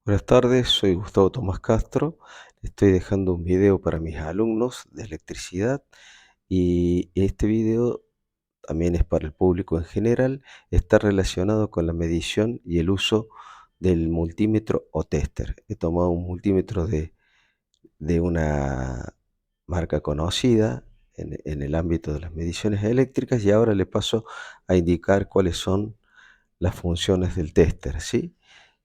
Buenas tardes, soy Gustavo Tomás Castro. Estoy dejando un video para mis alumnos de electricidad y este video también es para el público en general. Está relacionado con la medición y el uso del multímetro o tester. He tomado un multímetro de una marca conocida en el ámbito de las mediciones eléctricas y ahora le paso a indicar cuáles son las funciones del tester, ¿sí?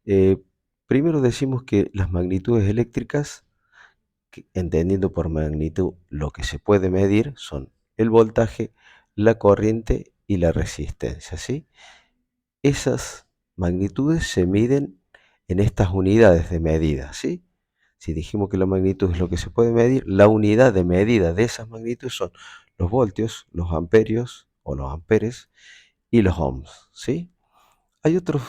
Eh, Primero decimos que las magnitudes eléctricas, entendiendo por magnitud lo que se puede medir, son el voltaje, la corriente y la resistencia, ¿sí? Esas magnitudes se miden en estas unidades de medida, ¿sí? Si dijimos que la magnitud es lo que se puede medir, la unidad de medida de esas magnitudes son los voltios, los amperios o los amperes y los ohms, ¿sí? Hay otros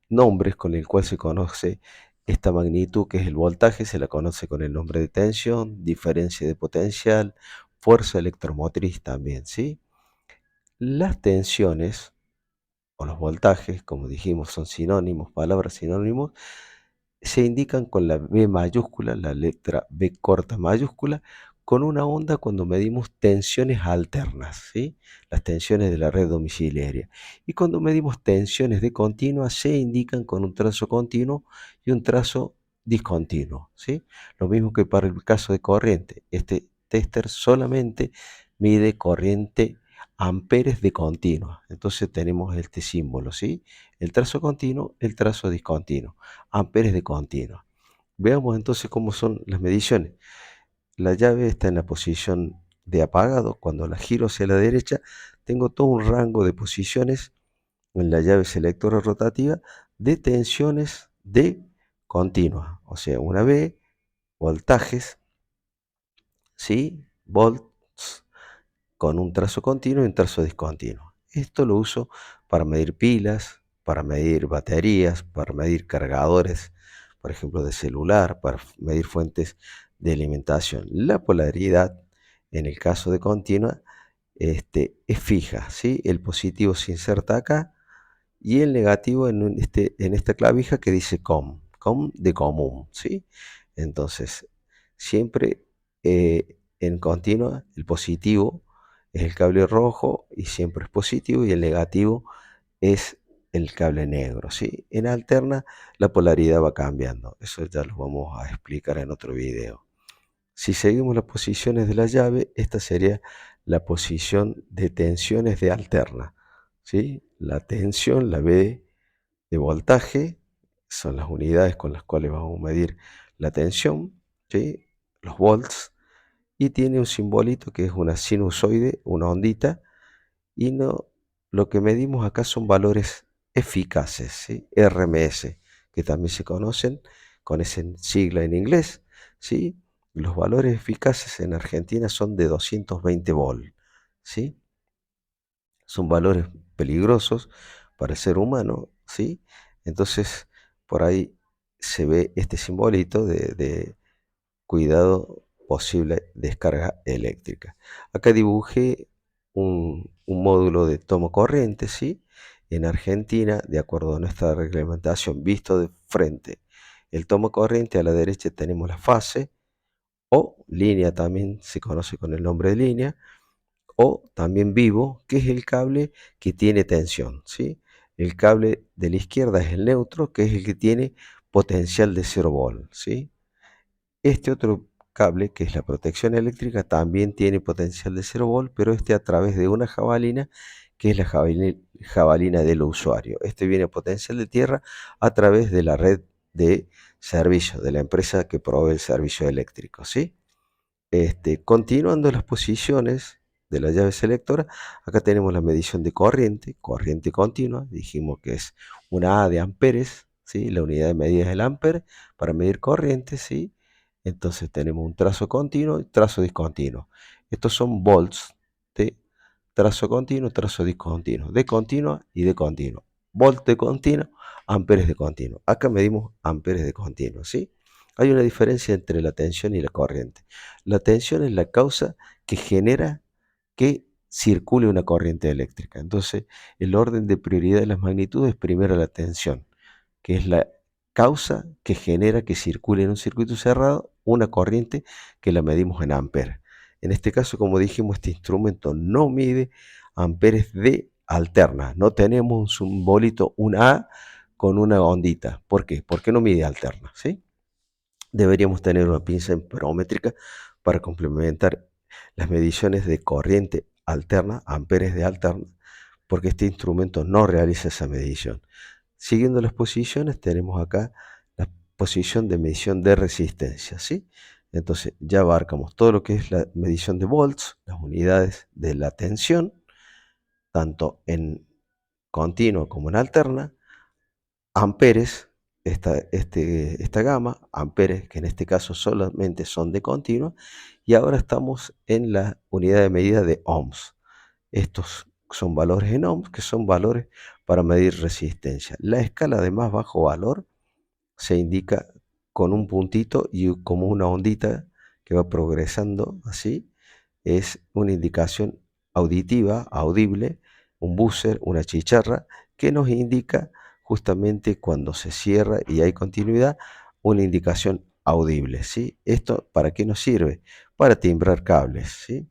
nombres con el cual se conoce esta magnitud, que es el voltaje. Se la conoce con el nombre de tensión, diferencia de potencial, fuerza electromotriz también, ¿sí? Las tensiones o los voltajes, como dijimos, son sinónimos, palabras sinónimos, se indican con la B mayúscula, la letra B corta mayúscula, con una onda cuando medimos tensiones alternas, ¿sí? Las tensiones de la red domiciliaria. Y cuando medimos tensiones de continua, se indican con un trazo continuo y un trazo discontinuo, ¿sí? Lo mismo que para el caso de corriente. Este tester solamente mide corriente amperes de continua. Entonces tenemos este símbolo, ¿sí? El trazo continuo, el trazo discontinuo, amperes de continua. Veamos entonces cómo son las mediciones. La llave está en la posición de apagado. Cuando la giro hacia la derecha, tengo todo un rango de posiciones en la llave selectora rotativa de tensiones de continua. O sea, una B, voltajes, ¿sí? Volts, con un trazo continuo y un trazo discontinuo. Esto lo uso para medir pilas, para medir baterías, para medir cargadores, por ejemplo, de celular, para medir fuentes de alimentación. La polaridad, en el caso de continua, es fija, ¿sí? El positivo se inserta acá y el negativo en esta clavija que dice com de común, ¿sí? Entonces, siempre en continua, el positivo es el cable rojo y siempre es positivo, y el negativo es el cable negro, ¿sí? En alterna, la polaridad va cambiando. Eso ya lo vamos a explicar en otro video. Si seguimos las posiciones de la llave, esta sería la posición de tensiones de alterna, ¿sí? La tensión, la B de voltaje, son las unidades con las cuales vamos a medir la tensión, ¿sí? Los volts, y tiene un simbolito que es una sinusoide, una ondita, y no, lo que medimos acá son valores eficaces, ¿sí? RMS, que también se conocen con esa sigla en inglés, ¿sí? Los valores eficaces en Argentina son de 220 volt, ¿sí? Son valores peligrosos para el ser humano, ¿sí? Entonces, por ahí se ve este simbolito de cuidado, posible descarga eléctrica. Acá dibujé un módulo de tomo corriente, ¿sí? En Argentina, de acuerdo a nuestra reglamentación, visto de frente. El tomo corriente, a la derecha tenemos la fase, o línea, también se conoce con el nombre de línea, o también vivo, que es el cable que tiene tensión, ¿sí? El cable de la izquierda es el neutro, que es el que tiene potencial de 0 volt, ¿sí? Este otro cable, que es la protección eléctrica, también tiene potencial de 0 volt, pero este a través de una jabalina, que es la jabalina del usuario. Este viene a potencial de tierra a través de la red de servicio, de la empresa que provee el servicio eléctrico, ¿sí? Continuando las posiciones de la llave selectora, acá tenemos la medición de corriente, corriente continua, dijimos que es una A de amperes, ¿sí? La unidad de medida es el ampere para medir corriente, ¿sí? Entonces tenemos un trazo continuo y trazo discontinuo. Estos son volts de trazo continuo, trazo discontinuo, de continua y de continuo. Volt de continuo, amperes de continuo. Acá medimos amperes de continuo, ¿sí? Hay una diferencia entre la tensión y la corriente. La tensión es la causa que genera que circule una corriente eléctrica. Entonces, el orden de prioridad de las magnitudes, primero la tensión, que es causa que genera que circule en un circuito cerrado una corriente que la medimos en amperes. En este caso, como dijimos, este instrumento no mide amperes de alterna. No tenemos un simbolito, un A con una ondita. ¿Por qué? Porque no mide alterna, ¿sí? Deberíamos tener una pinza amperométrica para complementar las mediciones de corriente alterna, amperes de alterna, porque este instrumento no realiza esa medición. Siguiendo las posiciones, tenemos acá la posición de medición de resistencia, ¿sí? Entonces ya abarcamos todo lo que es la medición de volts, las unidades de la tensión, tanto en continua como en alterna, amperes, esta gama, amperes que en este caso solamente son de continua, y ahora estamos en la unidad de medida de ohms. Estos son valores en ohms, que son valores para medir resistencia. La escala de más bajo valor se indica con un puntito y como una ondita que va progresando así. Es una indicación auditiva, audible, un buzzer, una chicharra, que nos indica justamente cuando se cierra y hay continuidad, una indicación audible, ¿sí? ¿Esto para qué nos sirve? Para timbrar cables, ¿sí?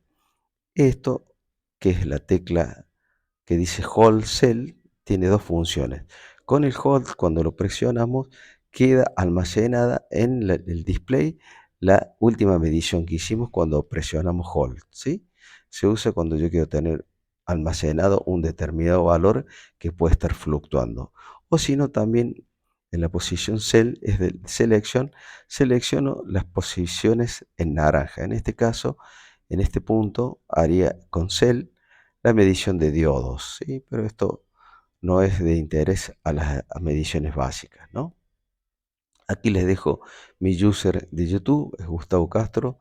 Esto, que es la tecla que dice Hold Cell, tiene dos funciones. Con el Hold, cuando lo presionamos, queda almacenada en el display la última medición que hicimos cuando presionamos Hold, ¿sí? Se usa cuando yo quiero tener almacenado un determinado valor que puede estar fluctuando. O si no, también en la posición Cell, es de selección, selecciono las posiciones en naranja. En este caso, en este punto, haría con Cell la medición de diodos, ¿sí? Pero esto no es de interés a las mediciones básicas, ¿no? Aquí les dejo mi user de YouTube, es Gustavo Castro,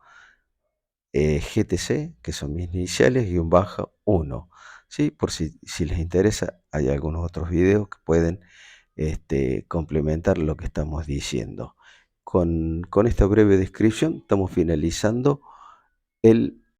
GTC, que son mis iniciales, _1, ¿sí? Por si les interesa, hay algunos otros videos que pueden complementar lo que estamos diciendo. Con esta breve descripción estamos finalizando el